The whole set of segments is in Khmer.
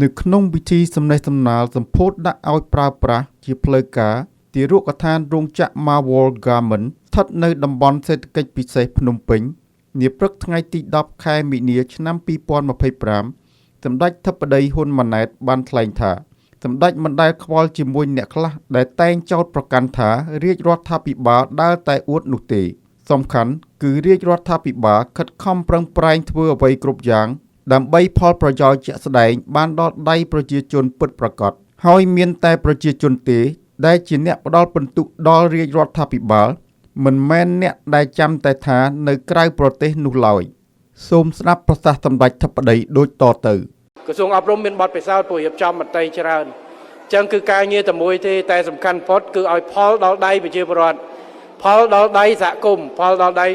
នៅក្នុងពិធីសំណេះសំណាលសម្ពោធដាក់ឲ្យប្រើប្រាស់ជាផ្លូវការទារកដ្ឋានរោងចក្រ Marvel Garment ស្ថិតនៅតំបន់សេដ្ឋកិច្ចពិសេសភ្នំពេញនាព្រឹកថ្ងៃទី10 ខែមីនាឆ្នាំ2025សម្ដេចធិបតីហ៊ុនម៉ាណែតបានថ្លែងថាសម្ដេចមិនដែលខ្វល់ជាមួយអ្នកខ្លះដែលតែងចោទប្រកាន់ថារាជរដ្ឋាភិបាលដើរតែអួតនោះទេសំខាន់គឺរាជរដ្ឋាភិបាលខិតខំប្រឹងប្រែងធ្វើអ្វីគ្រប់យ៉ាងដើម្បីផលប្រយោជន៍ជាក់ស្ដែងបានដល់ដៃប្រជាជនពិតប្រាកដហើយមានតែប្រជាជនទេដែលជាអ្នកផ្ដល់ពិន្ទុដល់រាជរដ្ឋាភិបាលមិនមែនអ្នកដែលចាំតែថានៅក្រៅប្រទេសនោះឡើយសូមស្ដាប់ប្រសាសន៍សម្ដេចធិបតីដូចតទៅក្រសួងអប់រំមានបទពិសោធន៍ពុះរៀបចំមតិច្រើនអញ្ចឹងគឺការងារតែមួយទេតែសំខាន់បំផុតគឺឲ្យផលដល់ដៃប្រជាពលរដ្ឋផលដល់ដៃសហគមន៍ផលដល់ដៃ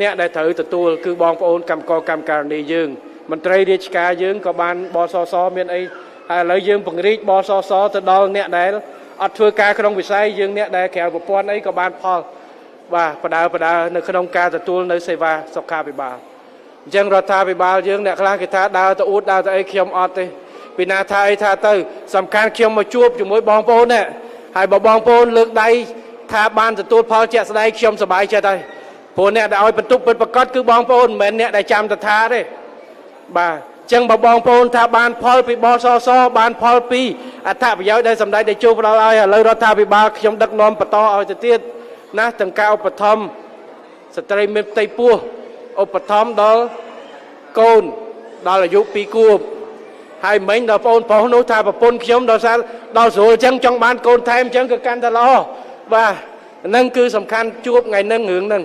អ្នកដែលត្រូវទទួលគឺបងប្អូនកម្មករកម្មការិនីយើងមន្ត្រីរាជការយើងក៏បានបសសមានអីហើយឥឡូវយើងពង្រីកបសសទៅដល់អ្នកដែលអត់ធ្វើការក្នុងវិស័យយើងអ្នកដែលក្រៅប្រព័ន្ធអីក៏បានផលបាទបដើនៅក្នុងការទទួលនៅសេវាសុខាភិបាលអញ្ចឹងរដ្ឋាភិបាលយើងអ្នកខ្លះគេថាដើរទៅអួតដើរទៅអីខ្ញុំអត់ទេពីណាថាអីថាទៅសំខាន់ខ្ញុំមកជួបជាមួយបងប្អូននេះហើយបើបងប្អូនលើកដៃថាបានទទួលផលជាក់ស្ដែងខ្ញុំសប្បាយចិត្តហើយព្រោះអ្នកដែលឲ្យបន្ទុកពិតប្រាកដគឺបងប្អូនមិនមែនអ្នកដែលចាំតថាទេបាទអញ្ចឹងបើបងប្អូនថាបានផលពីបសសបានផលពីអត្ថប្រយោជន៍ដែលសម្ដេចតេជោផ្ដល់ឲ្យឥឡូវរដ្ឋាភិបាលខ្ញុំដឹកនាំបន្តឲ្យទៅទៀតណាទាំងការឧបត្ថម្ភស្ត្រីមានផ្ទៃពោះឧបត្ថម្ភដល់កូនដល់អាយុ2 ខួបហើយមិញដល់បងប្អូននោះថាប្រពន្ធខ្ញុំដល់ស្រួលអញ្ចឹងចង់បានកូនថែមអញ្ចឹងគឺកាន់តែល្អបាទហ្នឹងគឺសំខាន់ជួបថ្ងៃហ្នឹងរឿងហ្នឹង